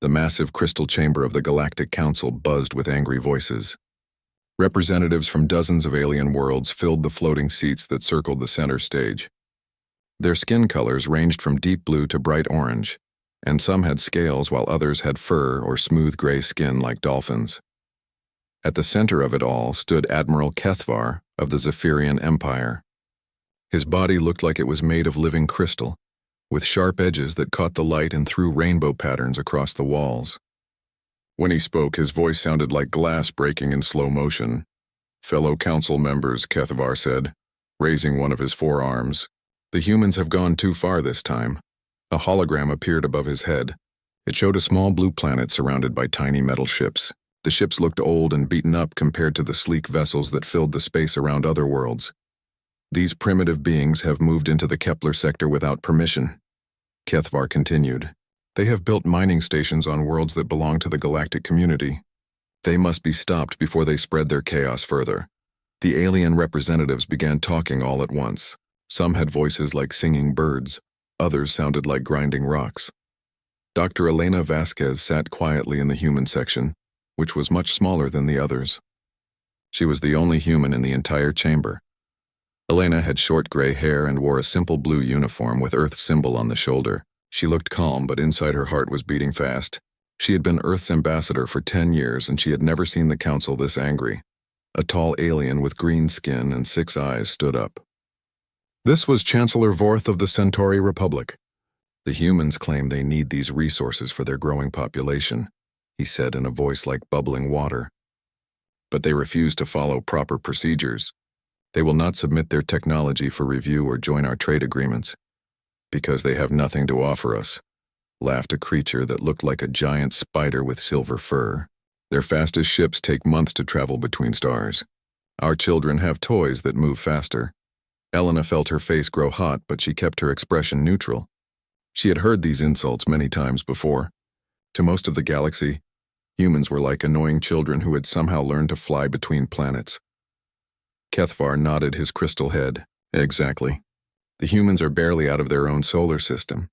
The massive crystal chamber of the Galactic Council buzzed with angry voices. Representatives from dozens of alien worlds filled the floating seats that circled the center stage. Their skin colors ranged from deep blue to bright orange, and some had scales while others had fur or smooth gray skin like dolphins. At the center of it all stood Admiral Kethvar of the Zephyrian Empire. His body looked like it was made of living crystal, with sharp edges that caught the light and threw rainbow patterns across the walls. When he spoke, his voice sounded like glass breaking in slow motion. "Fellow council members," Kethvar said, raising one of his forearms, "the humans have gone too far this time." A hologram appeared above his head. It showed a small blue planet surrounded by tiny metal ships. The ships looked old and beaten up compared to the sleek vessels that filled the space around other worlds. "These primitive beings have moved into the Kepler sector without permission," Kethvar continued. "They have built mining stations on worlds that belong to the galactic community. They must be stopped before they spread their chaos further." The alien representatives began talking all at once. Some had voices like singing birds. Others sounded like grinding rocks. Dr. Elena Vasquez sat quietly in the human section, which was much smaller than the others. She was the only human in the entire chamber. Elena had short gray hair and wore a simple blue uniform with Earth's symbol on the shoulder. She looked calm, but inside her heart was beating fast. She had been Earth's ambassador for 10 years, and she had never seen the council this angry. A tall alien with green skin and 6 eyes stood up. "This was Chancellor Vorth of the Centauri Republic. The humans claim they need these resources for their growing population," he said in a voice like bubbling water. "But they refuse to follow proper procedures. They will not submit their technology for review or join our trade agreements, because they have nothing to offer us," laughed a creature that looked like a giant spider with silver fur. "Their fastest ships take months to travel between stars. Our children have toys that move faster." Elena felt her face grow hot, but she kept her expression neutral. She had heard these insults many times before. To most of the galaxy, humans were like annoying children who had somehow learned to fly between planets. Kethvar nodded his crystal head. "Exactly. The humans are barely out of their own solar system,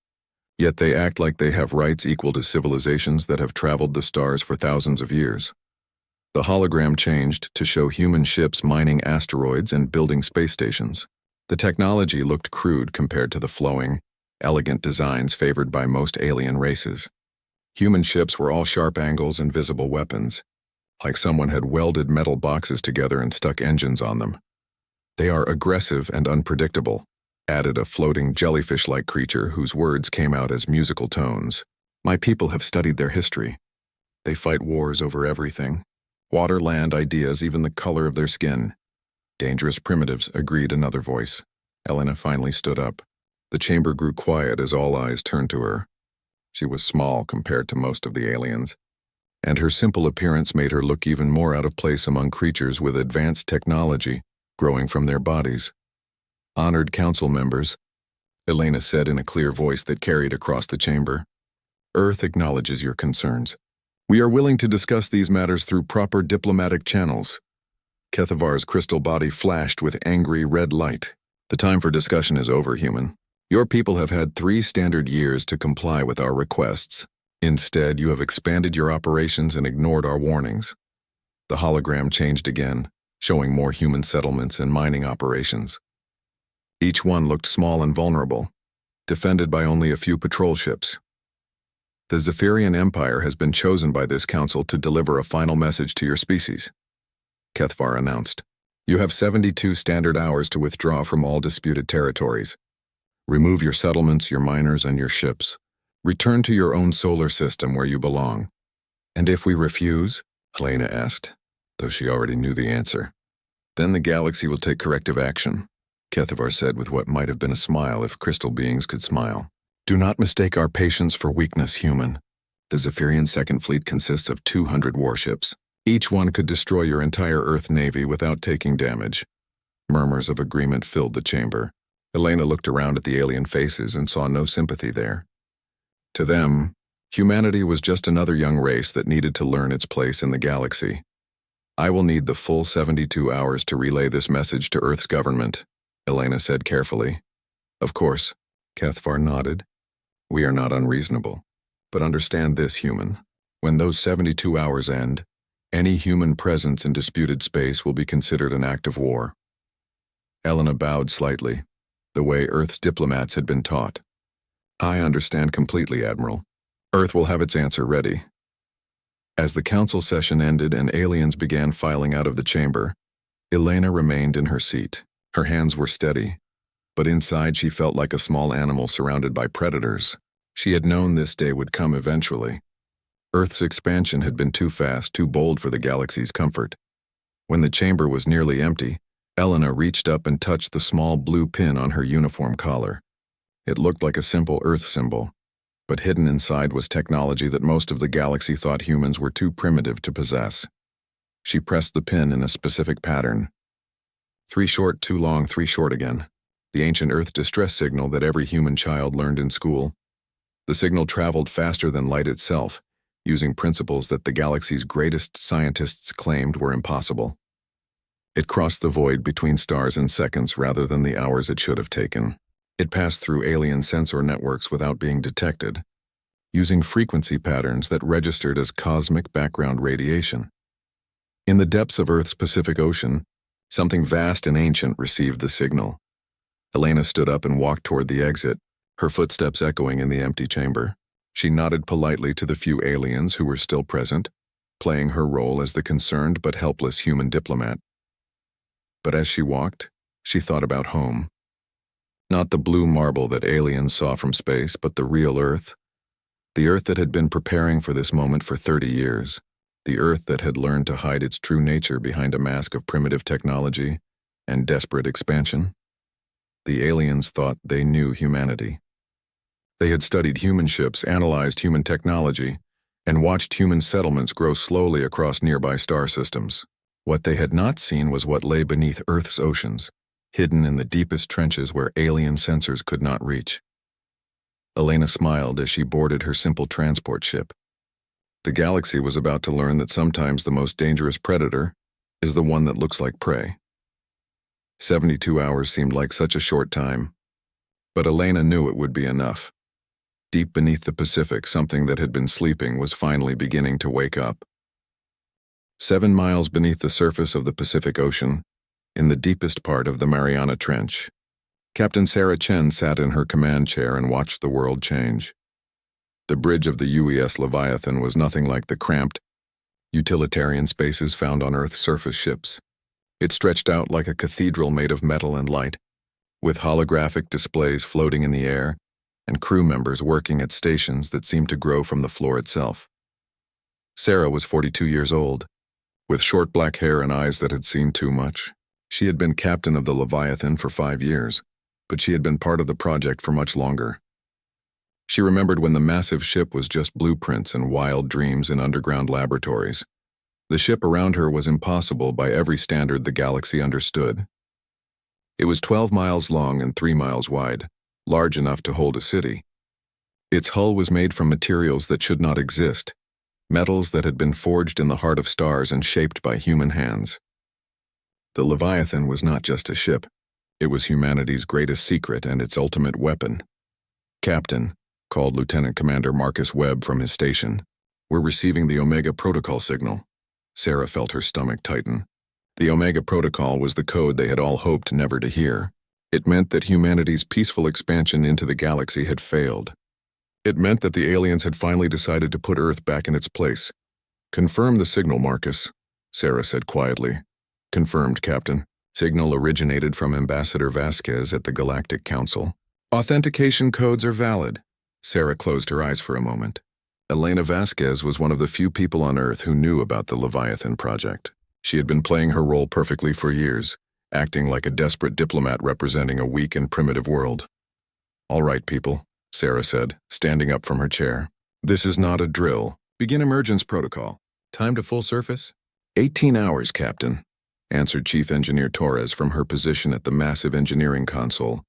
yet they act like they have rights equal to civilizations that have traveled the stars for thousands of years." The hologram changed to show human ships mining asteroids and building space stations. The technology looked crude compared to the flowing, elegant designs favored by most alien races. Human ships were all sharp angles and visible weapons, like someone had welded metal boxes together and stuck engines on them. "They are aggressive and unpredictable," added a floating jellyfish-like creature whose words came out as musical tones. "My people have studied their history. They fight wars over everything. Water, land, ideas, even the color of their skin." "Dangerous primitives," agreed another voice. Elena finally stood up. The chamber grew quiet as all eyes turned to her. She was small compared to most of the aliens, and her simple appearance made her look even more out of place among creatures with advanced technology growing from their bodies. "Honored council members," Elena said in a clear voice that carried across the chamber, "Earth acknowledges your concerns. We are willing to discuss these matters through proper diplomatic channels." Kethavar's crystal body flashed with angry red light. "The time for discussion is over, human. Your people have had 3 standard years to comply with our requests. Instead, you have expanded your operations and ignored our warnings." The hologram changed again, showing more human settlements and mining operations. Each one looked small and vulnerable, defended by only a few patrol ships. "The Zephyrian Empire has been chosen by this council to deliver a final message to your species," Kethvar announced. "You have 72 standard hours to withdraw from all disputed territories. Remove your settlements, your miners, and your ships. Return to your own solar system where you belong." "And if we refuse?" Elena asked, though she already knew the answer. "Then the galaxy will take corrective action," Kethvar said with what might have been a smile if crystal beings could smile. "Do not mistake our patience for weakness, human. The Zephyrian Second Fleet consists of 200 warships. Each one could destroy your entire Earth Navy without taking damage." Murmurs of agreement filled the chamber. Elena looked around at the alien faces and saw no sympathy there. To them, humanity was just another young race that needed to learn its place in the galaxy. "I will need the full 72 hours to relay this message to Earth's government," Elena said carefully. "Of course," Kethvar nodded. "We are not unreasonable. But understand this, human. When those 72 hours end, any human presence in disputed space will be considered an act of war. Elena bowed slightly, the way Earth's diplomats had been taught. I understand completely, Admiral. Earth will have its answer ready. As the council session ended and aliens began filing out of the chamber, Elena remained in her seat. Her hands were steady, but inside she felt like a small animal surrounded by predators. She had known this day would come eventually. Earth's expansion had been too fast, too bold for the galaxy's comfort. When the chamber was nearly empty, Elena reached up and touched the small blue pin on her uniform collar. It looked like a simple Earth symbol, but hidden inside was technology that most of the galaxy thought humans were too primitive to possess. She pressed the pin in a specific pattern. 3 short, 2 long, 3 short again. The ancient Earth distress signal that every human child learned in school. The signal traveled faster than light itself, using principles that the galaxy's greatest scientists claimed were impossible. It crossed the void between stars in seconds rather than the hours it should have taken. It passed through alien sensor networks without being detected, using frequency patterns that registered as cosmic background radiation. In the depths of Earth's Pacific Ocean, something vast and ancient received the signal. Elena stood up and walked toward the exit, her footsteps echoing in the empty chamber. She nodded politely to the few aliens who were still present, playing her role as the concerned but helpless human diplomat. But as she walked, she thought about home. Not the blue marble that aliens saw from space, but the real Earth. The Earth that had been preparing for this moment for 30 years. The Earth that had learned to hide its true nature behind a mask of primitive technology and desperate expansion. The aliens thought they knew humanity. They had studied human ships, analyzed human technology, and watched human settlements grow slowly across nearby star systems. What they had not seen was what lay beneath Earth's oceans, hidden in the deepest trenches where alien sensors could not reach. Elena smiled as she boarded her simple transport ship. The galaxy was about to learn that sometimes the most dangerous predator is the one that looks like prey. 72 hours seemed like such a short time, but Elena knew it would be enough. Deep beneath the Pacific, something that had been sleeping was finally beginning to wake up. 7 miles beneath the surface of the Pacific Ocean, in the deepest part of the Mariana Trench, Captain Sarah Chen sat in her command chair and watched the world change. The bridge of the UES Leviathan was nothing like the cramped, utilitarian spaces found on Earth's surface ships. It stretched out like a cathedral made of metal and light, with holographic displays floating in the air and crew members working at stations that seemed to grow from the floor itself. Sarah was 42 years old, with short black hair and eyes that had seen too much. She had been captain of the Leviathan for 5 years, but she had been part of the project for much longer. She remembered when the massive ship was just blueprints and wild dreams in underground laboratories. The ship around her was impossible by every standard the galaxy understood. It was 12 miles long and 3 miles wide, large enough to hold a city. Its hull was made from materials that should not exist, metals that had been forged in the heart of stars and shaped by human hands. The Leviathan was not just a ship. It was humanity's greatest secret and its ultimate weapon. Captain, called Lieutenant Commander Marcus Webb from his station, were receiving the Omega Protocol signal. Sarah felt her stomach tighten. The Omega Protocol was the code they had all hoped never to hear. It meant that humanity's peaceful expansion into the galaxy had failed. It meant that the aliens had finally decided to put Earth back in its place. "Confirm the signal, Marcus," Sarah said quietly. "Confirmed, Captain." Signal originated from Ambassador Vasquez at the Galactic Council. "Authentication codes are valid." Sarah closed her eyes for a moment. Elena Vasquez was one of the few people on Earth who knew about the Leviathan project. She had been playing her role perfectly for years, acting like a desperate diplomat representing a weak and primitive world. "All right, people," Sarah said, standing up from her chair. "This is not a drill. Begin emergence protocol. Time to full surface?" 18 hours, Captain," answered Chief Engineer Torres from her position at the massive engineering console.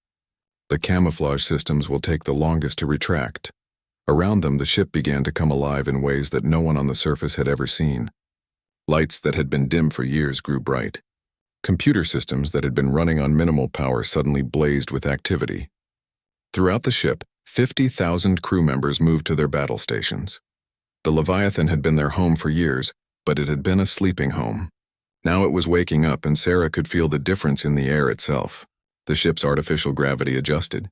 "The camouflage systems will take the longest to retract." Around them, the ship began to come alive in ways that no one on the surface had ever seen. Lights that had been dim for years grew bright. Computer systems that had been running on minimal power suddenly blazed with activity. Throughout the ship, 50,000 crew members moved to their battle stations. The Leviathan had been their home for years, but it had been a sleeping home. Now it was waking up, and Sarah could feel the difference in the air itself. The ship's artificial gravity adjusted.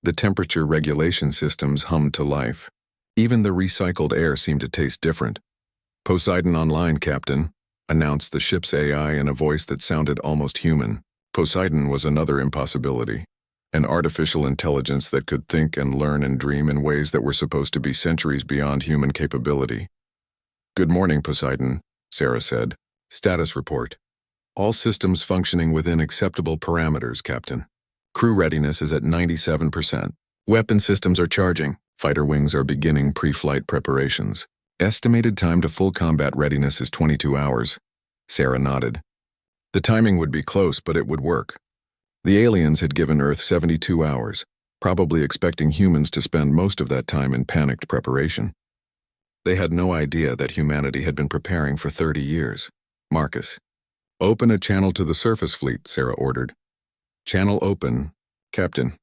The temperature regulation systems hummed to life. Even the recycled air seemed to taste different. "Poseidon online, Captain," announced the ship's AI in a voice that sounded almost human. Poseidon was another impossibility. An artificial intelligence that could think and learn and dream in ways that were supposed to be centuries beyond human capability. "Good morning, Poseidon," Sarah said. "Status report. All systems functioning within acceptable parameters, Captain. Crew readiness is at 97%. Weapon systems are charging. Fighter wings are beginning pre-flight preparations. Estimated time to full combat readiness is 22 hours. Sarah nodded. The timing would be close, but it would work. The aliens had given Earth 72 hours, probably expecting humans to spend most of that time in panicked preparation. They had no idea that humanity had been preparing for 30 years. "Marcus, open a channel to the surface fleet," Sarah ordered. "Channel open, Captain."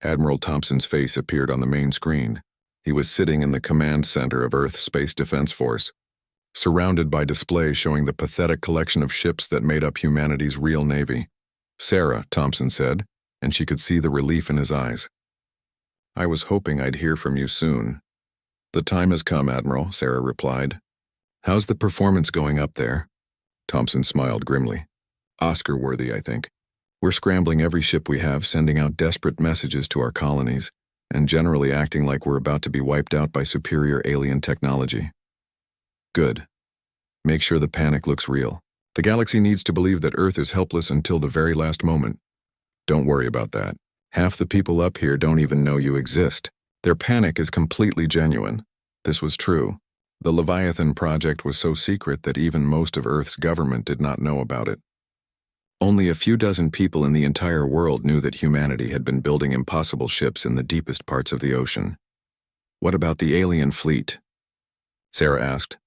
Admiral Thompson's face appeared on the main screen. He was sitting in the command center of Earth's Space Defense Force, surrounded by displays showing the pathetic collection of ships that made up humanity's real navy. "Sarah," Thompson said, and she could see the relief in his eyes. "I was hoping I'd hear from you soon." "The time has come, Admiral," Sarah replied. "How's the performance going up there?" Thompson smiled grimly. "Oscar-worthy, I think. We're scrambling every ship we have, sending out desperate messages to our colonies, and generally acting like we're about to be wiped out by superior alien technology." "Good. Make sure the panic looks real. The galaxy needs to believe that Earth is helpless until the very last moment. Don't worry about that. Half the people up here don't even know you exist. Their panic is completely genuine." This was true. The Leviathan project was so secret that even most of Earth's government did not know about it. Only a few dozen people in the entire world knew that humanity had been building impossible ships in the deepest parts of the ocean. "What about the alien fleet?" Sarah asked.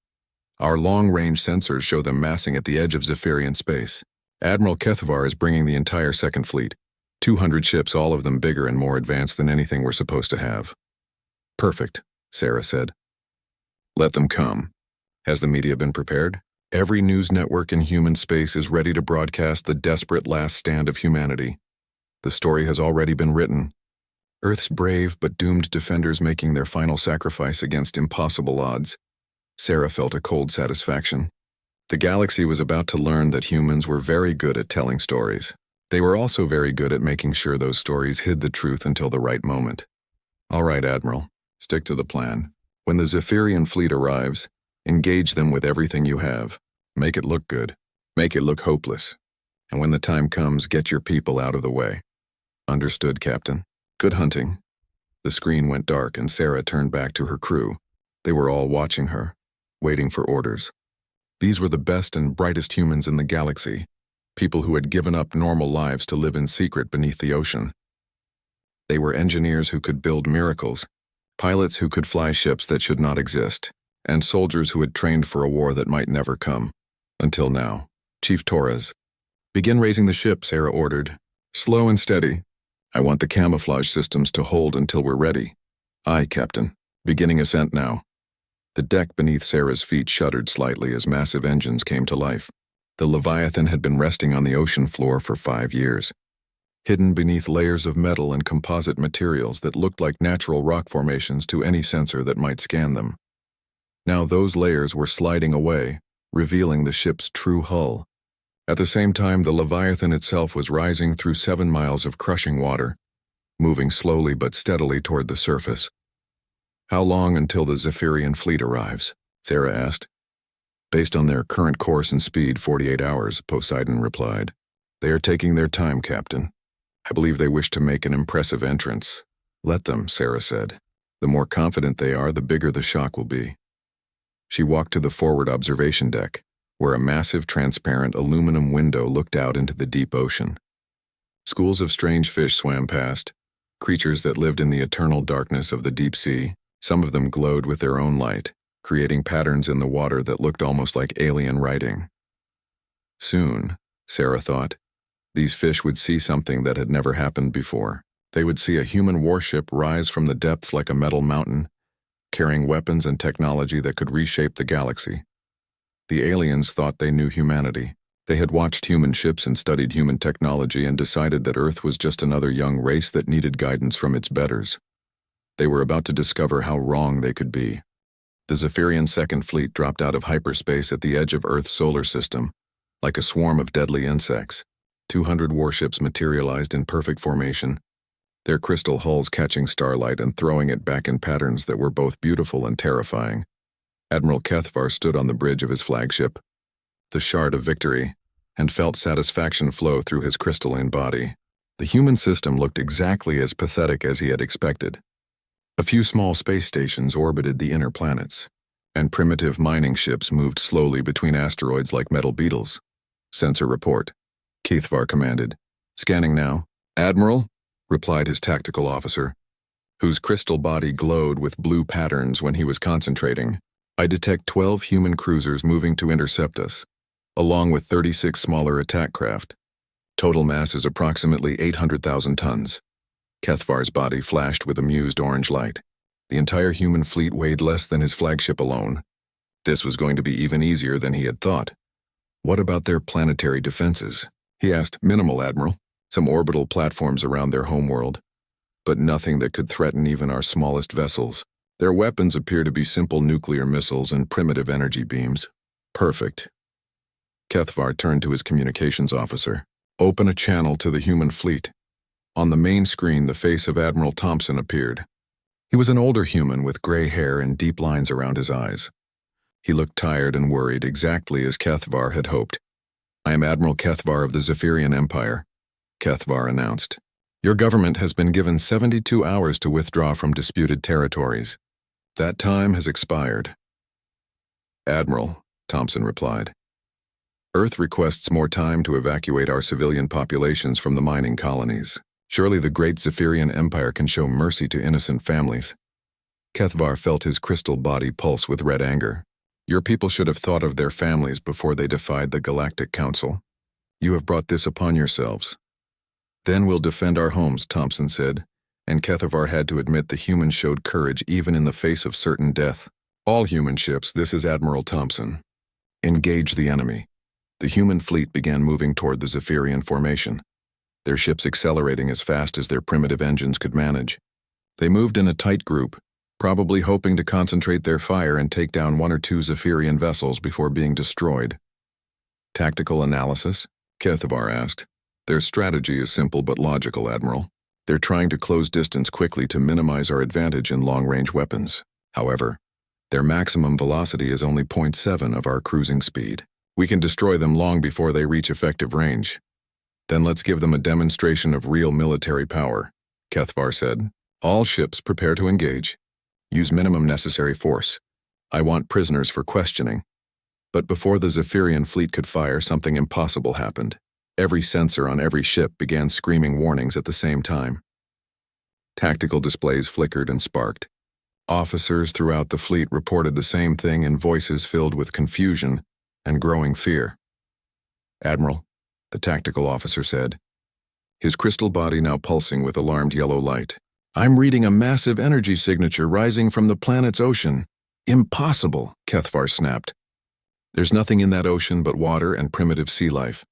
"Our long-range sensors show them massing at the edge of Zephyrian space. Admiral Kethvar is bringing the entire second fleet, 200 ships, all of them bigger and more advanced than anything we're supposed to have." "Perfect," Sarah said. "Let them come. Has the media been prepared? Every news network in human space is ready to broadcast the desperate last stand of humanity. The story has already been written. Earth's brave but doomed defenders making their final sacrifice against impossible odds." Sarah felt a cold satisfaction. The galaxy was about to learn that humans were very good at telling stories. They were also very good at making sure those stories hid the truth until the right moment. "All right, Admiral. Stick to the plan. When the Zephyrian fleet arrives, engage them with everything you have. Make it look good. Make it look hopeless. And when the time comes, get your people out of the way." "Understood, Captain. Good hunting." The screen went dark and Sarah turned back to her crew. They were all watching her, waiting for orders. These were the best and brightest humans in the galaxy, people who had given up normal lives to live in secret beneath the ocean. They were engineers who could build miracles, pilots who could fly ships that should not exist, and soldiers who had trained for a war that might never come. Until now. "Chief Torres, begin raising the ship," Sarah ordered. "Slow and steady. I want the camouflage systems to hold until we're ready." "Aye, Captain. Beginning ascent now." The deck beneath Sarah's feet shuddered slightly as massive engines came to life. The Leviathan had been resting on the ocean floor for 5 years, hidden beneath layers of metal and composite materials that looked like natural rock formations to any sensor that might scan them. Now those layers were sliding away, revealing the ship's true hull. At the same time, the Leviathan itself was rising through 7 miles of crushing water, moving slowly but steadily toward the surface. "How long until the Zephyrian fleet arrives?" Sarah asked. "Based on their current course and speed, 48 hours, Poseidon replied. "They are taking their time, Captain. I believe they wish to make an impressive entrance." "Let them," Sarah said. "The more confident they are, the bigger the shock will be." She walked to the forward observation deck, where a massive transparent aluminum window looked out into the deep ocean. Schools of strange fish swam past, creatures that lived in the eternal darkness of the deep sea. Some of them glowed with their own light, creating patterns in the water that looked almost like alien writing. Soon, Sarah thought, these fish would see something that had never happened before. They would see a human warship rise from the depths like a metal mountain, carrying weapons and technology that could reshape the galaxy. The aliens thought they knew humanity. They had watched human ships and studied human technology and decided that Earth was just another young race that needed guidance from its betters. They were about to discover how wrong they could be. The Zephyrian Second Fleet dropped out of hyperspace at the edge of Earth's solar system, like a swarm of deadly insects. 200 warships materialized in perfect formation, their crystal hulls catching starlight and throwing it back in patterns that were both beautiful and terrifying. Admiral Kethvar stood on the bridge of his flagship, the Shard of Victory, and felt satisfaction flow through his crystalline body. The human system looked exactly as pathetic as he had expected. A few small space stations orbited the inner planets, and primitive mining ships moved slowly between asteroids like metal beetles. Sensor report, Kethvar commanded. Scanning now. Admiral, replied his tactical officer, whose crystal body glowed with blue patterns when he was concentrating. I detect 12 human cruisers moving to intercept us, along with 36 smaller attack craft. Total mass is approximately 800,000 tons. Kethvar's body flashed with amused orange light. The entire human fleet weighed less than his flagship alone. This was going to be even easier than he had thought. What about their planetary defenses? He asked. Minimal, Admiral. Some orbital platforms around their homeworld, but nothing that could threaten even our smallest vessels. Their weapons appear to be simple nuclear missiles and primitive energy beams. Perfect. Kethvar turned to his communications officer. Open a channel to the human fleet. On the main screen, the face of Admiral Thompson appeared. He was an older human with gray hair and deep lines around his eyes. He looked tired and worried, exactly as Kethvar had hoped. I am Admiral Kethvar of the Zephyrian Empire, Kethvar announced. Your government has been given 72 hours to withdraw from disputed territories. That time has expired. Admiral, Thompson replied. Earth requests more time to evacuate our civilian populations from the mining colonies. Surely the great Zephyrian Empire can show mercy to innocent families. Kethvar felt his crystal body pulse with red anger. Your people should have thought of their families before they defied the Galactic Council. You have brought this upon yourselves. Then we'll defend our homes, Thompson said, and Kethvar had to admit the humans showed courage even in the face of certain death. All human ships, this is Admiral Thompson. Engage the enemy. The human fleet began moving toward the Zephyrian formation, their ships accelerating as fast as their primitive engines could manage. They moved in a tight group, probably hoping to concentrate their fire and take down 1 or 2 Zephyrian vessels before being destroyed. Tactical analysis? Kethvar asked. Their strategy is simple but logical, Admiral. They're trying to close distance quickly to minimize our advantage in long-range weapons. However, their maximum velocity is only 0.7 of our cruising speed. We can destroy them long before they reach effective range. Then let's give them a demonstration of real military power, Kethvar said. All ships prepare to engage. Use minimum necessary force. I want prisoners for questioning. But before the Zephyrian fleet could fire, something impossible happened. Every sensor on every ship began screaming warnings at the same time. Tactical displays flickered and sparked. Officers throughout the fleet reported the same thing in voices filled with confusion and growing fear. Admiral, the tactical officer said, his crystal body now pulsing with alarmed yellow light. I'm reading a massive energy signature rising from the planet's ocean. Impossible, Kethvar snapped. There's nothing in that ocean but water and primitive sea life.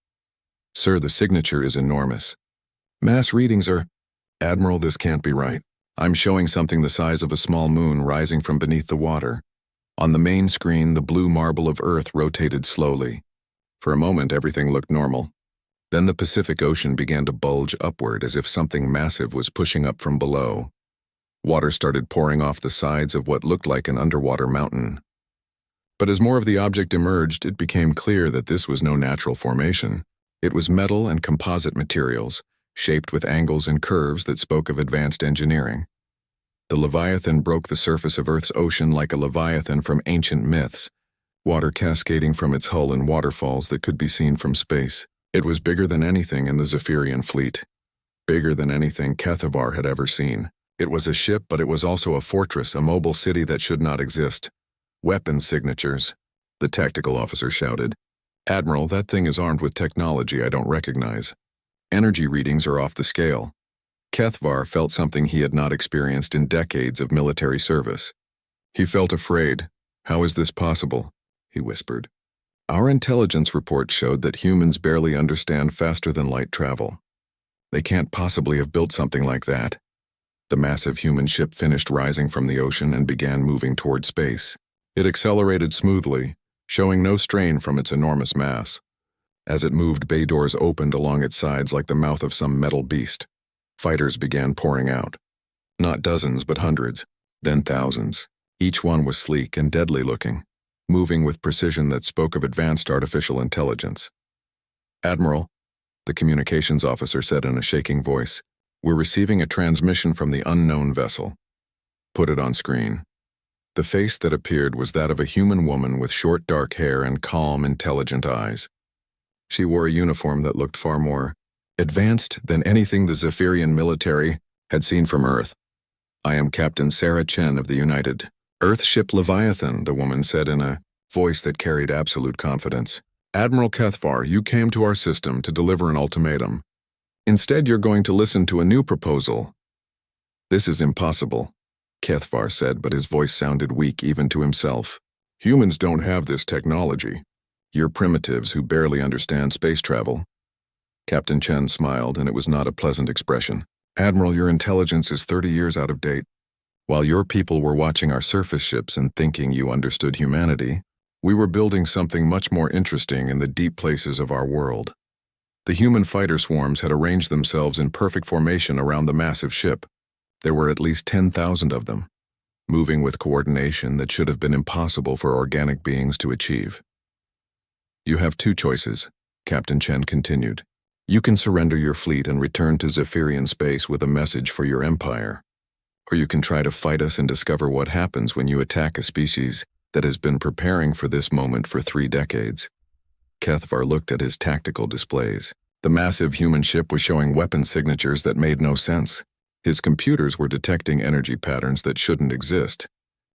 Sir, the signature is enormous. Mass readings are... Admiral, this can't be right. I'm showing something the size of a small moon rising from beneath the water. On the main screen, the blue marble of Earth rotated slowly. For a moment, everything looked normal. Then the Pacific Ocean began to bulge upward as if something massive was pushing up from below. Water started pouring off the sides of what looked like an underwater mountain. But as more of the object emerged, it became clear that this was no natural formation. It was metal and composite materials, shaped with angles and curves that spoke of advanced engineering. The Leviathan broke the surface of Earth's ocean like a Leviathan from ancient myths, water cascading from its hull in waterfalls that could be seen from space. It was bigger than anything in the Zephyrian fleet, bigger than anything Kethvar had ever seen. It was a ship, but it was also a fortress, a mobile city that should not exist. Weapon signatures, the tactical officer shouted. Admiral, that thing is armed with technology I don't recognize. Energy readings are off the scale. Kethvar felt something he had not experienced in decades of military service. He felt afraid. "How is this possible?" he whispered. "Our intelligence report showed that humans barely understand faster-than-light travel. They can't possibly have built something like that." The massive human ship finished rising from the ocean and began moving toward space. It accelerated smoothly, showing no strain from its enormous mass. As it moved, bay doors opened along its sides like the mouth of some metal beast. Fighters began pouring out. Not dozens, but hundreds, then thousands. Each one was sleek and deadly-looking, moving with precision that spoke of advanced artificial intelligence. "Admiral," the communications officer said in a shaking voice, "we're receiving a transmission from the unknown vessel." "Put it on screen." The face that appeared was that of a human woman with short dark hair and calm, intelligent eyes. She wore a uniform that looked far more advanced than anything the Zephyrian military had seen from Earth. "I am Captain Sarah Chen of the United Earth ship Leviathan," the woman said in a voice that carried absolute confidence. "Admiral Kethvar, you came to our system to deliver an ultimatum. Instead, you're going to listen to a new proposal." "This is impossible," Kethvar said, but his voice sounded weak even to himself. "Humans don't have this technology. You're primitives who barely understand space travel." Captain Chen smiled, and it was not a pleasant expression. "Admiral, your intelligence is 30 years out of date. While your people were watching our surface ships and thinking you understood humanity, we were building something much more interesting in the deep places of our world." The human fighter swarms had arranged themselves in perfect formation around the massive ship. There were at least 10,000 of them, moving with coordination that should have been impossible for organic beings to achieve. "You have two choices," Captain Chen continued. "You can surrender your fleet and return to Zephyrian space with a message for your empire. Or you can try to fight us and discover what happens when you attack a species that has been preparing for this moment for 3 decades. Kethvar looked at his tactical displays. The massive human ship was showing weapon signatures that made no sense. His computers were detecting energy patterns that shouldn't exist,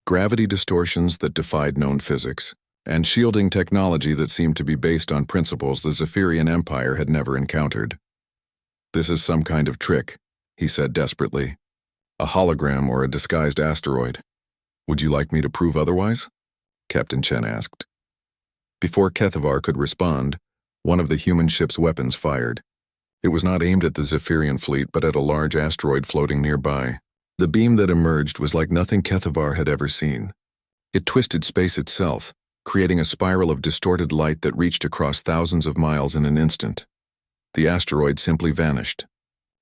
gravity distortions that defied known physics, and shielding technology that seemed to be based on principles the Zephyrian Empire had never encountered. "This is some kind of trick," he said desperately. "A hologram or a disguised asteroid. Would you like me to prove otherwise?" Captain Chen asked. Before Kethvar could respond, one of the human ship's weapons fired. It was not aimed at the Zephyrian fleet, but at a large asteroid floating nearby. The beam that emerged was like nothing Kethvar had ever seen. It twisted space itself, creating a spiral of distorted light that reached across thousands of miles in an instant. The asteroid simply vanished.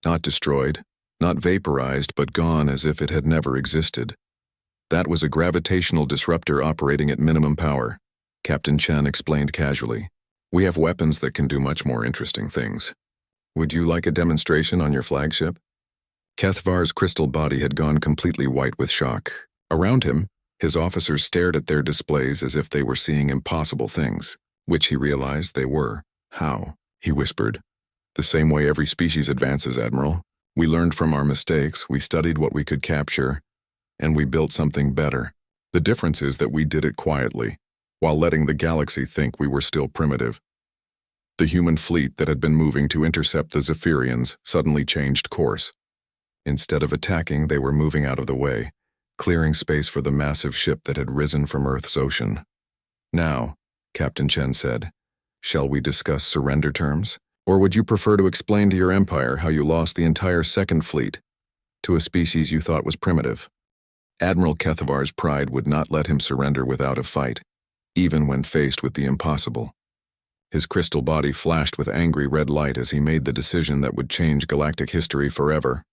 Not destroyed, not vaporized, but gone as if it had never existed. That was a gravitational disruptor operating at minimum power, Captain Chen explained casually. "We have weapons that can do much more interesting things. Would you like a demonstration on your flagship?" Kethvar's crystal body had gone completely white with shock. Around him, his officers stared at their displays as if they were seeing impossible things, which he realized they were. "How?" he whispered. "The same way every species advances, Admiral. We learned from our mistakes, we studied what we could capture, and we built something better. The difference is that we did it quietly, while letting the galaxy think we were still primitive." The human fleet that had been moving to intercept the Zephyrians suddenly changed course. Instead of attacking, they were moving out of the way, clearing space for the massive ship that had risen from Earth's ocean. "Now," Captain Chen said, "shall we discuss surrender terms? Or would you prefer to explain to your empire how you lost the entire second fleet to a species you thought was primitive?" Admiral Kethvar's pride would not let him surrender without a fight, even when faced with the impossible. His crystal body flashed with angry red light as he made the decision that would change galactic history forever.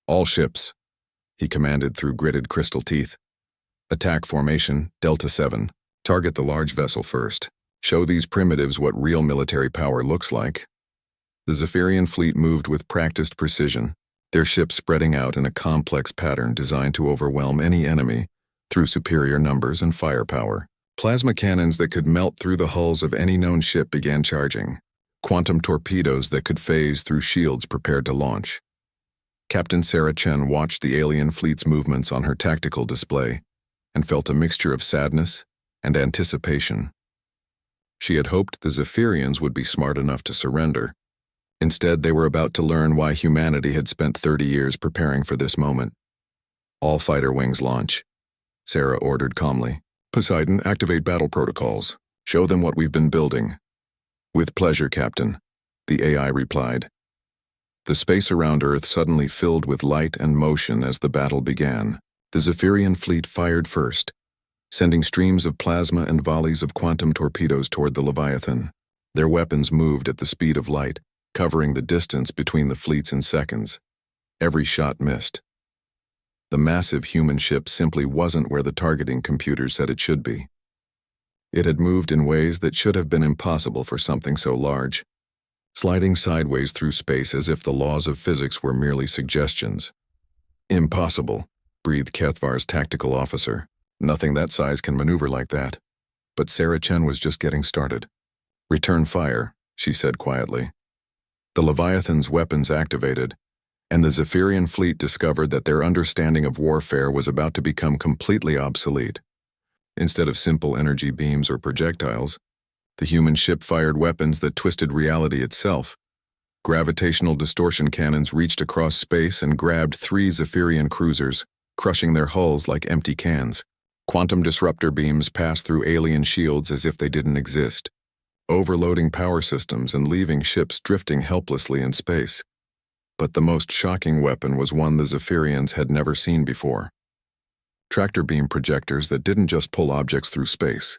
"All ships," he commanded through gritted crystal teeth. "Attack formation, Delta 7. Target the large vessel first. Show these primitives what real military power looks like." The Zephyrian fleet moved with practiced precision, their ships spreading out in a complex pattern designed to overwhelm any enemy through superior numbers and firepower. Plasma cannons that could melt through the hulls of any known ship began charging. Quantum torpedoes that could phase through shields prepared to launch. Captain Sarah Chen watched the alien fleet's movements on her tactical display and felt a mixture of sadness and anticipation. She had hoped the Zephyrians would be smart enough to surrender, Instead, they were about to learn why humanity had spent 30 years preparing for this moment. All fighter wings launch, Sarah ordered calmly. Poseidon, activate battle protocols. Show them what we've been building. With pleasure, Captain, the AI replied. The space around Earth suddenly filled with light and motion as the battle began. The Zephyrian fleet fired first, sending streams of plasma and volleys of quantum torpedoes toward the Leviathan. Their weapons moved at the speed of light, covering the distance between the fleets in seconds. Every shot missed. The massive human ship simply wasn't where the targeting computers said it should be. It had moved in ways that should have been impossible for something so large, sliding sideways through space as if the laws of physics were merely suggestions. Impossible, breathed Kethvar's tactical officer. Nothing that size can maneuver like that. But Sarah Chen was just getting started. Return fire, she said quietly. The Leviathan's weapons activated, and the Zephyrian fleet discovered that their understanding of warfare was about to become completely obsolete. Instead of simple energy beams or projectiles, the human ship fired weapons that twisted reality itself. Gravitational distortion cannons reached across space and grabbed 3 Zephyrian cruisers, crushing their hulls like empty cans. Quantum disruptor beams passed through alien shields as if they didn't exist, overloading power systems and leaving ships drifting helplessly in space. But the most shocking weapon was one the Zephyrians had never seen before. Tractor beam projectors that didn't just pull objects through space,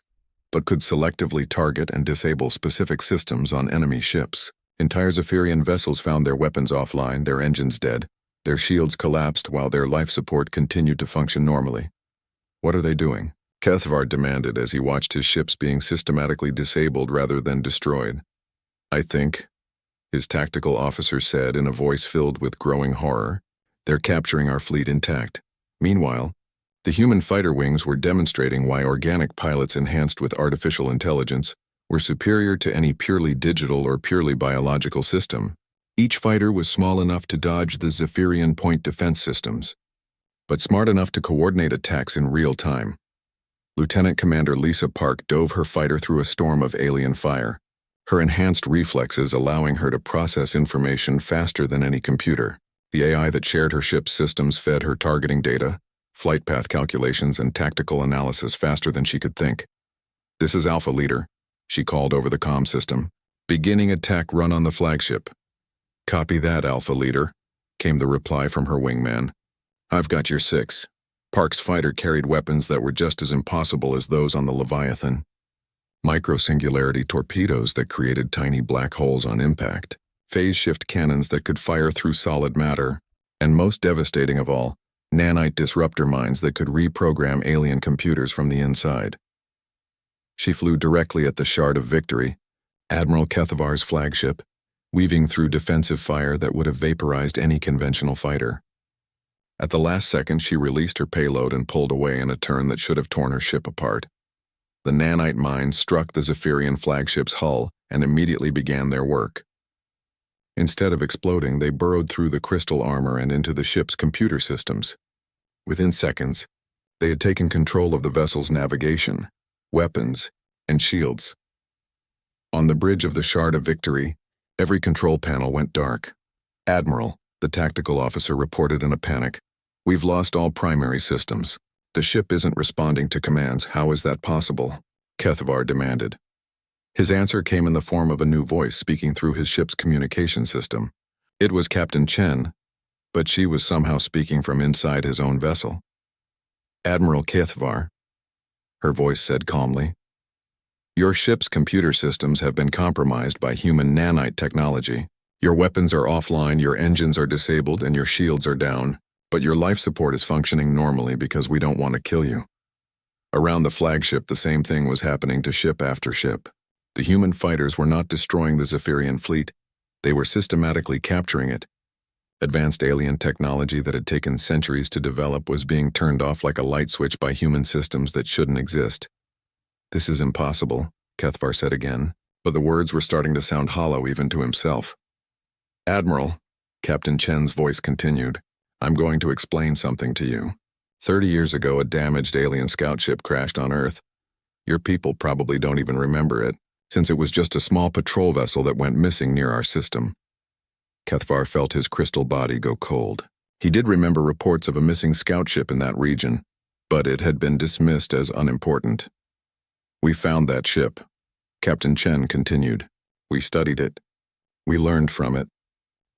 but could selectively target and disable specific systems on enemy ships. Entire Zephyrian vessels found their weapons offline, their engines dead, their shields collapsed while their life support continued to function normally. What are they doing? Kethvar demanded as he watched his ships being systematically disabled rather than destroyed. I think, his tactical officer said in a voice filled with growing horror, they're capturing our fleet intact. Meanwhile, the human fighter wings were demonstrating why organic pilots enhanced with artificial intelligence were superior to any purely digital or purely biological system. Each fighter was small enough to dodge the Zephyrian point defense systems, but smart enough to coordinate attacks in real time. Lieutenant Commander Lisa Park dove her fighter through a storm of alien fire, her enhanced reflexes allowing her to process information faster than any computer. The AI that shared her ship's systems fed her targeting data, flight path calculations, and tactical analysis faster than she could think. This is Alpha Leader, she called over the comm system. Beginning attack run on the flagship. Copy that, Alpha Leader, came the reply from her wingman. I've got your 6. Park's fighter carried weapons that were just as impossible as those on the Leviathan. Micro-singularity torpedoes that created tiny black holes on impact, phase-shift cannons that could fire through solid matter, and most devastating of all, nanite disruptor mines that could reprogram alien computers from the inside. She flew directly at the Shard of Victory, Admiral Kethvar's flagship, weaving through defensive fire that would have vaporized any conventional fighter. At the last second, she released her payload and pulled away in a turn that should have torn her ship apart. The nanite mines struck the Zephyrian flagship's hull and immediately began their work. Instead of exploding, they burrowed through the crystal armor and into the ship's computer systems. Within seconds, they had taken control of the vessel's navigation, weapons, and shields. On the bridge of the Shard of Victory, every control panel went dark. Admiral, the tactical officer reported in a panic. We've lost all primary systems. The ship isn't responding to commands. How is that possible? Kethvar demanded. His answer came in the form of a new voice speaking through his ship's communication system. It was Captain Chen, but she was somehow speaking from inside his own vessel. Admiral Kethvar, her voice said calmly. Your ship's computer systems have been compromised by human nanite technology. Your weapons are offline, your engines are disabled, and your shields are down, but your life support is functioning normally because we don't want to kill you. Around the flagship, the same thing was happening to ship after ship. The human fighters were not destroying the Zephyrian fleet. They were systematically capturing it. Advanced alien technology that had taken centuries to develop was being turned off like a light switch by human systems that shouldn't exist. This is impossible, Kethvar said again, but the words were starting to sound hollow even to himself. Admiral, Captain Chen's voice continued, I'm going to explain something to you. 30 years ago, a damaged alien scout ship crashed on Earth. Your people probably don't even remember it, since it was just a small patrol vessel that went missing near our system. Kethvar felt his crystal body go cold. He did remember reports of a missing scout ship in that region, but it had been dismissed as unimportant. We found that ship, Captain Chen continued. We studied it. We learned from it.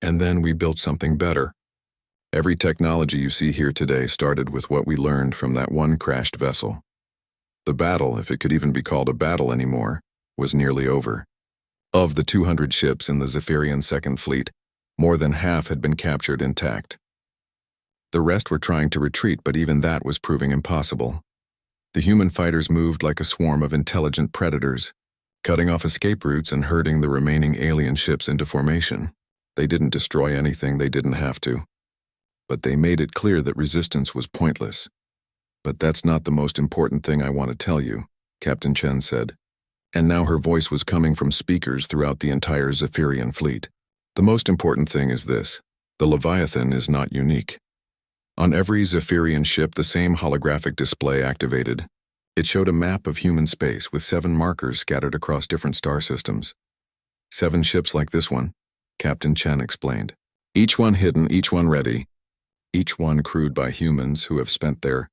And then we built something better. Every technology you see here today started with what we learned from that one crashed vessel. The battle, if it could even be called a battle anymore, was nearly over. Of the 200 ships in the Zephyrian Second Fleet, more than half had been captured intact. The rest were trying to retreat, but even that was proving impossible. The human fighters moved like a swarm of intelligent predators, cutting off escape routes and herding the remaining alien ships into formation. They didn't destroy anything they didn't have to. But they made it clear that resistance was pointless. But that's not the most important thing I want to tell you, Captain Chen said. And now her voice was coming from speakers throughout the entire Zephyrian fleet. The most important thing is this: the Leviathan is not unique. On every Zephyrian ship, the same holographic display activated. It showed a map of human space with 7 markers scattered across different star systems. 7 ships like this one, Captain Chen explained. Each one hidden, each one ready. Each one crewed by humans who have spent their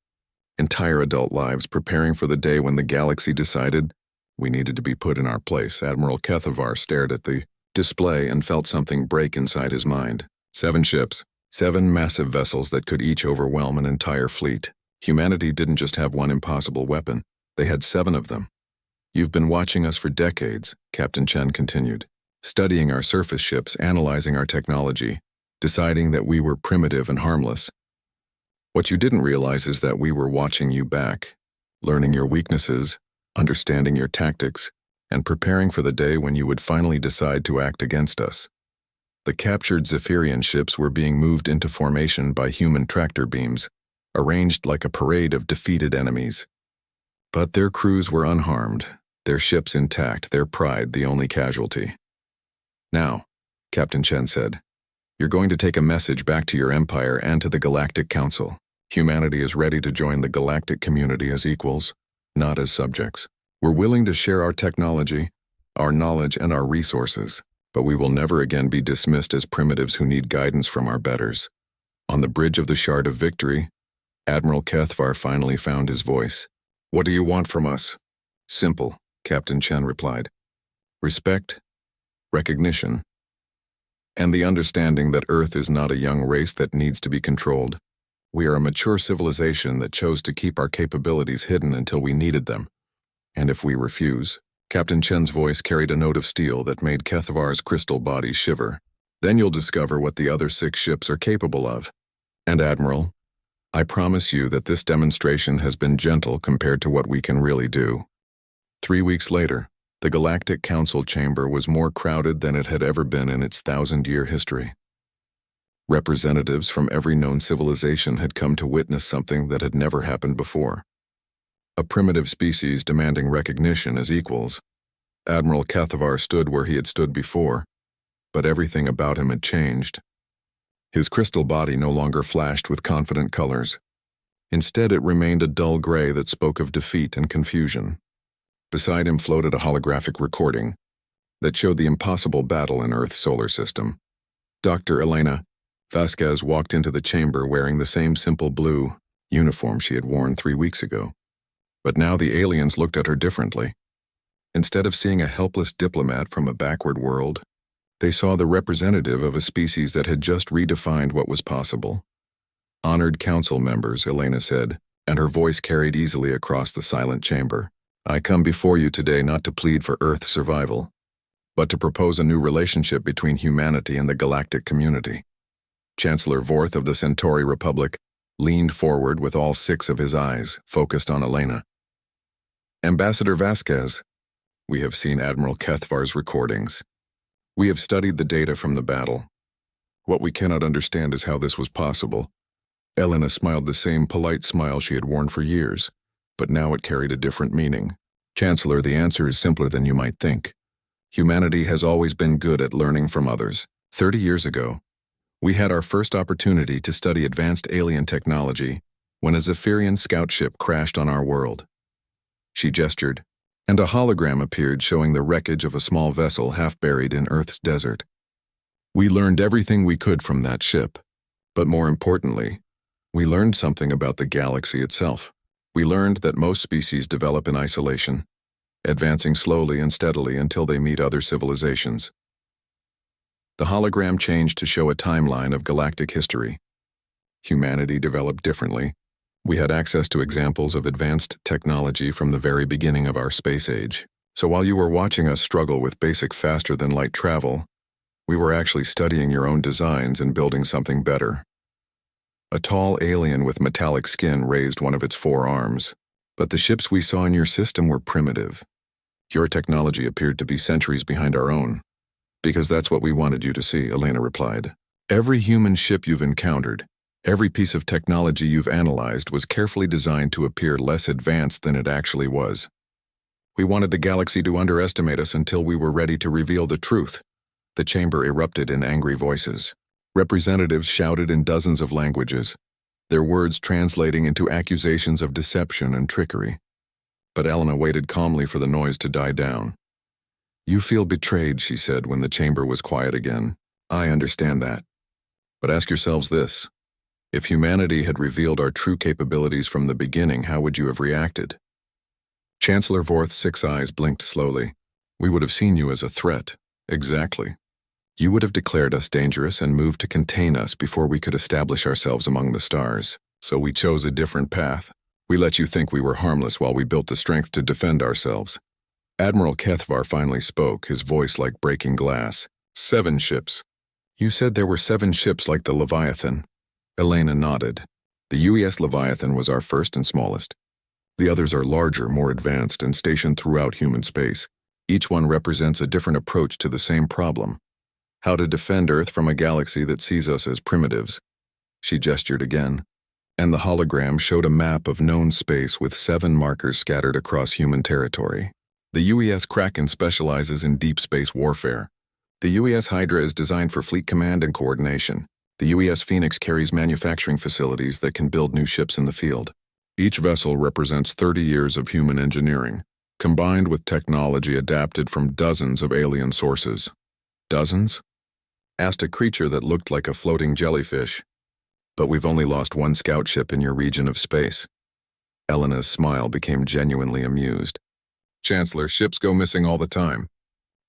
entire adult lives preparing for the day when the galaxy decided we needed to be put in our place. Admiral Kethvar stared at the display and felt something break inside his mind. 7 ships, 7 massive vessels that could each overwhelm an entire fleet. Humanity didn't just have one impossible weapon, they had 7 of them. You've been watching us for decades, Captain Chen continued, studying our surface ships, analyzing our technology, deciding that we were primitive and harmless. What you didn't realize is that we were watching you back, learning your weaknesses, understanding your tactics, and preparing for the day when you would finally decide to act against us. The captured Zephyrian ships were being moved into formation by human tractor beams, arranged like a parade of defeated enemies. But their crews were unharmed, their ships intact, their pride the only casualty. Now, Captain Chen said, you're going to take a message back to your empire and to the Galactic Council. Humanity is ready to join the galactic community as equals, not as subjects. We're willing to share our technology, our knowledge, and our resources, but we will never again be dismissed as primitives who need guidance from our betters. On the bridge of the Shard of Victory, Admiral Kethvar finally found his voice. What do you want from us? Simple, Captain Chen replied. Respect, recognition, and the understanding that Earth is not a young race that needs to be controlled. We are a mature civilization that chose to keep our capabilities hidden until we needed them. And if we refuse, Captain Chen's voice carried a note of steel that made Kethvar's crystal body shiver. Then you'll discover what the other 6 ships are capable of. And Admiral, I promise you that this demonstration has been gentle compared to what we can really do. 3 weeks later, the Galactic Council chamber was more crowded than it had ever been in its 1,000-year history. Representatives from every known civilization had come to witness something that had never happened before. A primitive species demanding recognition as equals. Admiral Kethvar stood where he had stood before, but everything about him had changed. His crystal body no longer flashed with confident colors. Instead, it remained a dull gray that spoke of defeat and confusion. Beside him floated a holographic recording that showed the impossible battle in Earth's solar system. Dr. Elena Vasquez walked into the chamber wearing the same simple blue uniform she had worn 3 weeks ago. But now the aliens looked at her differently. Instead of seeing a helpless diplomat from a backward world, they saw the representative of a species that had just redefined what was possible. Honored council members, Elena said, and her voice carried easily across the silent chamber. I come before you today not to plead for Earth's survival, but to propose a new relationship between humanity and the galactic community. Chancellor Vorth of the Centauri Republic leaned forward with all 6 of his eyes focused on Elena. Ambassador Vasquez, we have seen Admiral Kethvar's recordings. We have studied the data from the battle. What we cannot understand is how this was possible. Elena smiled the same polite smile she had worn for years, but now it carried a different meaning. Chancellor, the answer is simpler than you might think. Humanity has always been good at learning from others. 30 years ago, we had our first opportunity to study advanced alien technology when a Zephyrian scout ship crashed on our world. She gestured, and a hologram appeared showing the wreckage of a small vessel half buried in Earth's desert. We learned everything we could from that ship. But more importantly, we learned something about the galaxy itself. We learned that most species develop in isolation, advancing slowly and steadily until they meet other civilizations. The hologram changed to show a timeline of galactic history. Humanity developed differently. We had access to examples of advanced technology from the very beginning of our space age. So while you were watching us struggle with basic faster-than-light travel, we were actually studying your own designs and building something better. A tall alien with metallic skin raised one of its four arms, but the ships we saw in your system were primitive. Your technology appeared to be centuries behind our own. Because that's what we wanted you to see, Elena replied. Every human ship you've encountered, every piece of technology you've analyzed was carefully designed to appear less advanced than it actually was. We wanted the galaxy to underestimate us until we were ready to reveal the truth. The chamber erupted in angry voices. Representatives shouted in dozens of languages, their words translating into accusations of deception and trickery. But Elena waited calmly for the noise to die down. You feel betrayed, she said when the chamber was quiet again. I understand that. But ask yourselves this. If humanity had revealed our true capabilities from the beginning, how would you have reacted? Chancellor Vorth's 6 eyes blinked slowly. We would have seen you as a threat. Exactly. You would have declared us dangerous and moved to contain us before we could establish ourselves among the stars. So we chose a different path. We let you think we were harmless while we built the strength to defend ourselves. Admiral Kethvar finally spoke, his voice like breaking glass. 7 ships. You said there were 7 ships like the Leviathan. Elena nodded. The UES Leviathan was our first and smallest. The others are larger, more advanced, and stationed throughout human space. Each one represents a different approach to the same problem. How to defend Earth from a galaxy that sees us as primitives. She gestured again, and the hologram showed a map of known space with 7 markers scattered across human territory. The UES Kraken specializes in deep space warfare. The UES Hydra is designed for fleet command and coordination. The UES Phoenix carries manufacturing facilities that can build new ships in the field. Each vessel represents 30 years of human engineering, combined with technology adapted from dozens of alien sources. Dozens? Asked a creature that looked like a floating jellyfish. But we've only lost 1 scout ship in your region of space. Elena's smile became genuinely amused. Chancellor, ships go missing all the time.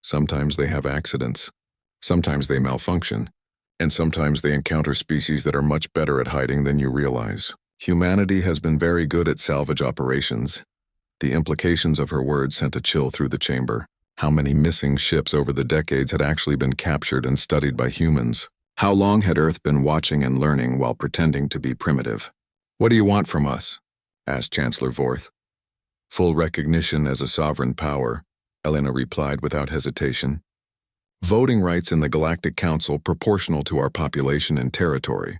Sometimes they have accidents. Sometimes they malfunction. And sometimes they encounter species that are much better at hiding than you realize. Humanity has been very good at salvage operations. The implications of her words sent a chill through the chamber. How many missing ships over the decades had actually been captured and studied by humans? How long had Earth been watching and learning while pretending to be primitive? What do you want from us? Asked Chancellor Vorth. Full recognition as a sovereign power, Elena replied without hesitation. Voting rights in the Galactic Council proportional to our population and territory.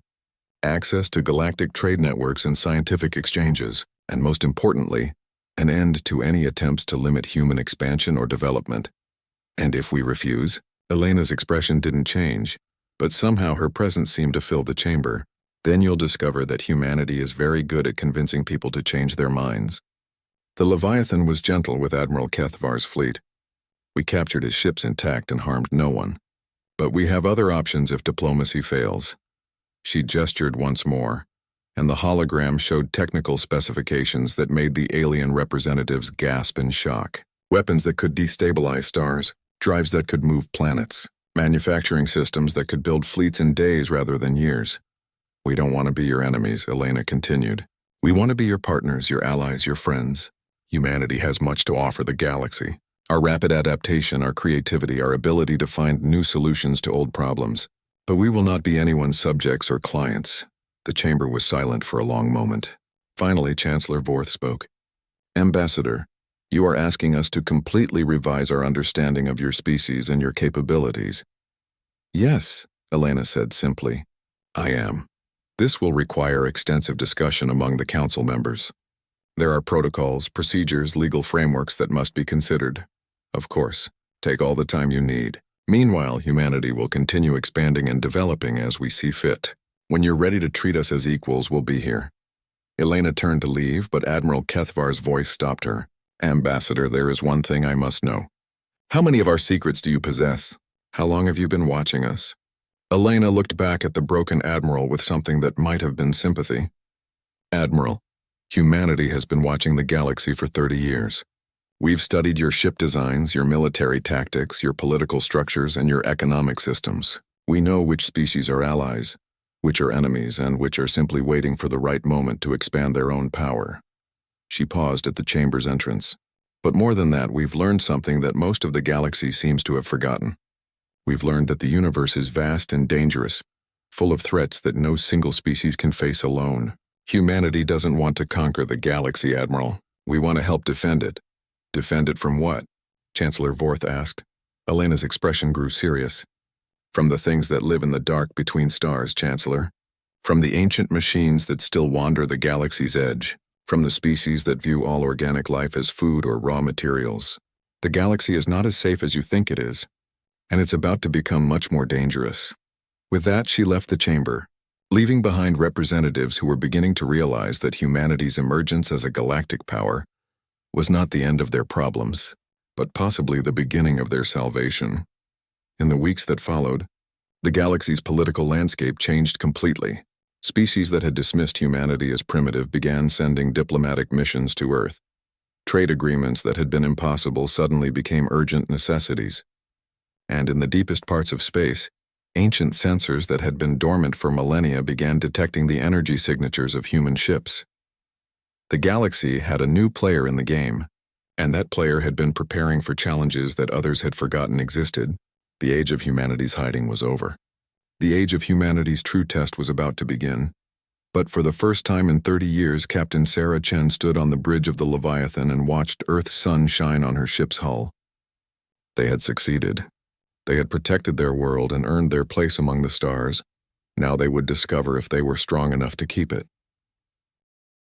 Access to galactic trade networks and scientific exchanges, and most importantly, an end to any attempts to limit human expansion or development. And if we refuse? Elena's expression didn't change, but somehow her presence seemed to fill the chamber. Then you'll discover that humanity is very good at convincing people to change their minds. The Leviathan was gentle with Admiral Kethvar's fleet. We captured his ships intact and harmed no one. But we have other options if diplomacy fails. She gestured once more, and the hologram showed technical specifications that made the alien representatives gasp in shock. Weapons that could destabilize stars, drives that could move planets, manufacturing systems that could build fleets in days rather than years. We don't want to be your enemies, Elena continued. We want to be your partners, your allies, your friends. Humanity has much to offer the galaxy. Our rapid adaptation, our creativity, our ability to find new solutions to old problems. But we will not be anyone's subjects or clients. The chamber was silent for a long moment. Finally, Chancellor Vorth spoke. Ambassador, you are asking us to completely revise our understanding of your species and your capabilities. Yes, Elena said simply. I am. This will require extensive discussion among the council members. There are protocols, procedures, legal frameworks that must be considered. Of course, take all the time you need. Meanwhile, humanity will continue expanding and developing as we see fit. When you're ready to treat us as equals, we'll be here. Elena turned to leave, but Admiral Kethvar's voice stopped her. Ambassador, there is one thing I must know. How many of our secrets do you possess? How long have you been watching us? Elena looked back at the broken admiral with something that might have been sympathy. Admiral, humanity has been watching the galaxy for 30 years. We've studied your ship designs, your military tactics, your political structures, and your economic systems. We know which species are allies, which are enemies, and which are simply waiting for the right moment to expand their own power. She paused at the chamber's entrance. But more than that, we've learned something that most of the galaxy seems to have forgotten. We've learned that the universe is vast and dangerous, full of threats that no single species can face alone. Humanity doesn't want to conquer the galaxy, Admiral. We want to help defend it. Defend it from what? Chancellor Vorth asked. Elena's expression grew serious. From the things that live in the dark between stars, Chancellor. From the ancient machines that still wander the galaxy's edge. From the species that view all organic life as food or raw materials. The galaxy is not as safe as you think it is, and it's about to become much more dangerous. With that, she left the chamber, leaving behind representatives who were beginning to realize that humanity's emergence as a galactic power was not the end of their problems, but possibly the beginning of their salvation. In the weeks that followed, the galaxy's political landscape changed completely. Species that had dismissed humanity as primitive began sending diplomatic missions to Earth. Trade agreements that had been impossible suddenly became urgent necessities. And in the deepest parts of space, ancient sensors that had been dormant for millennia began detecting the energy signatures of human ships. The galaxy had a new player in the game, and that player had been preparing for challenges that others had forgotten existed. The age of humanity's hiding was over. The age of humanity's true test was about to begin. But for the first time in 30 years, Captain Sarah Chen stood on the bridge of the Leviathan and watched Earth's sun shine on her ship's hull. They had succeeded. They had protected their world and earned their place among the stars. Now they would discover if they were strong enough to keep it.